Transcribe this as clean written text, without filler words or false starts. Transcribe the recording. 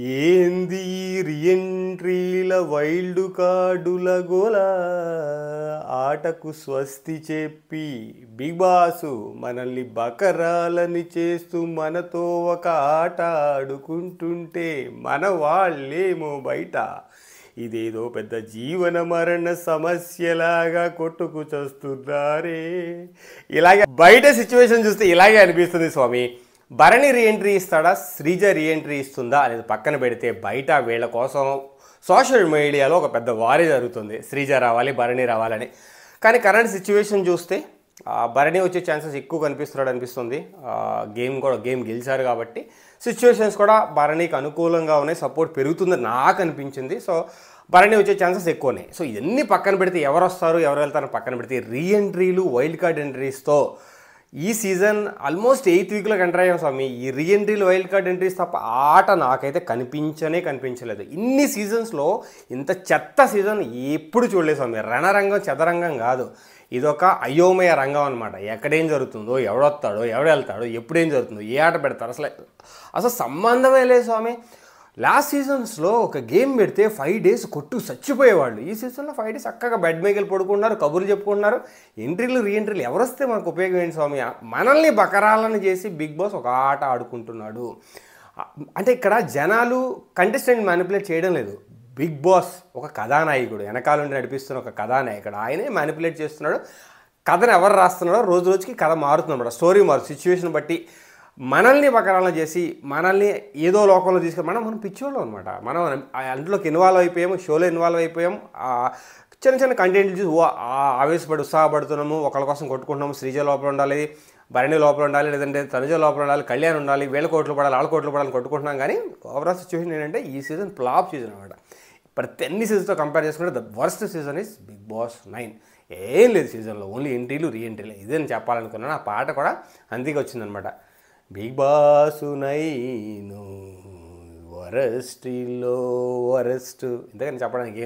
ఏంది రీఎంట్రీల వైల్డ్ కార్డుల గోల ఆటకు స్వస్తి చెప్పి బిగ్ బాసు మనల్ని బకరాలని చేస్తూ మనతో ఒక ఆట ఆడుకుంటుంటే మన వాళ్ళేమో బయట ఇదేదో పెద్ద జీవన మరణ సమస్యలాగా కొట్టుకు చస్తున్నారే. ఇలాగే బయట సిచ్యువేషన్ చూస్తే ఇలాగే అనిపిస్తుంది స్వామి. భరణి రీఎంట్రీ ఇస్తాడా, శ్రీజ రీఎంట్రీ ఇస్తుందా అనేది పక్కన పెడితే బయట వీళ్ళ కోసం సోషల్ మీడియాలో ఒక పెద్ద వారే జరుగుతుంది. శ్రీజ రావాలి, భరణి రావాలని. కానీ కరెంట్ సిచ్యువేషన్ చూస్తే భరణి వచ్చే ఛాన్సెస్ ఎక్కువ కనిపిస్తున్నాడు అనిపిస్తుంది. గేమ్ గెలిచారు కాబట్టి సిచ్యువేషన్స్ కూడా భరణికి అనుకూలంగా ఉన్నాయి, సపోర్ట్ పెరుగుతుందని నాకు అనిపించింది. సో భరణి వచ్చే ఛాన్సెస్ ఎక్కువనే. సో ఇవన్నీ పక్కన పెడితే ఎవరు వస్తారు ఎవరు వెళ్తారని పక్కన పెడితే రీఎంట్రీలు, వైల్డ్ కార్డ్ ఎంట్రీస్తో ఈ సీజన్ ఆల్మోస్ట్ 8th వీక్లోకి ఎంటర్ అయ్యాం స్వామి. ఈ రీఎంట్రీలు, వైల్డ్ కార్డ్ ఎంట్రీస్ తప్ప ఆట నాకైతే కనిపించలేదు. ఇన్ని సీజన్స్లో ఇంత చెత్త సీజన్ ఎప్పుడు చూడలేదు స్వామి. రణరంగం చదరంగం కాదు, ఇదొక అయోమయ రంగం అనమాట. ఎక్కడేం జరుగుతుందో, ఎవడొస్తాడో, ఎవడు వెళ్తాడో, ఎప్పుడేం జరుగుతుందో, ఏ ఆట పెడతారు అసలు సంబంధమే లేదు స్వామి. లాస్ట్ సీజన్స్లో ఒక గేమ్ పెడితే 5 days కొట్టు చచ్చిపోయేవాళ్ళు. ఈ సీజన్లో 5 days చక్కగా బెడ్ మేకలు పడుకుంటున్నారు, కబుర్లు చెప్పుకుంటున్నారు. ఎంట్రీలు రీఎంట్రీలు ఎవరు వస్తే మనకు ఉపయోగం ఏంటి స్వామి? మనల్ని బకరాలను చేసి బిగ్ బాస్ ఒక ఆట ఆడుకుంటున్నాడు. అంటే ఇక్కడ జనాలు కంటెస్టెంట్ మ్యానిపులేట్ చేయడం లేదు. బిగ్ బాస్ ఒక కథానాయకుడు, వెనకాల నుండి నడిపిస్తున్న ఒక కథానాయకుడు, ఆయనే మ్యానిపులేట్ చేస్తున్నాడు. కథను ఎవరు రాస్తున్నాడో రోజు రోజుకి కథ మారుతుందన్నమాట. స్టోరీ సిచ్యువేషన్ బట్టి మనల్ని బకరాలను చేసి మనల్ని ఏదో లోకంలో తీసుకొని మనం పిచ్చోళ్ళం అనమాట. మనం అందులోకి ఇన్వాల్వ్ అయిపోయాము, షోలో ఇన్వాల్వ్ అయిపోయాం. చిన్న కంటెంట్లు చూసి ఆవేశపడి ఉత్సాహపడుతున్నాము, ఒకళ్ళ కోసం కొట్టుకుంటున్నాము. శ్రీజ లోపల ఉండాలి, భరణి లోపల ఉండాలి, లేదంటే తనుజ లోపల ఉండాలి, కళ్యాణ్ ఉండాలి, వీళ్ళ కోట్లు పడాలి, వాళ్ళ కోట్లు పడాలని కొట్టుకుంటున్నాం. కానీ ఓవరాల్ సిచ్యువేషన్ ఏంటంటే ఈ సీజన్ ఫ్లాప్ సీజన్ అనమాట. ప్రతి అన్ని సీజన్తో కంపేర్ చేసుకుంటే the worst season is Bigg Boss 9. ఏం లేదు సీజన్లో, ఓన్లీ ఎంట్రీలు రీఎంట్రీలు. ఇదే నేను చెప్పాలనుకున్నాను. ఆ పాట కూడా అందుకే వచ్చిందనమాట. బిగ్ బాస్ 9 వరస్ట్లో వరస్ట్. ఇంతకని చెప్పడానికి ఏం లేదు.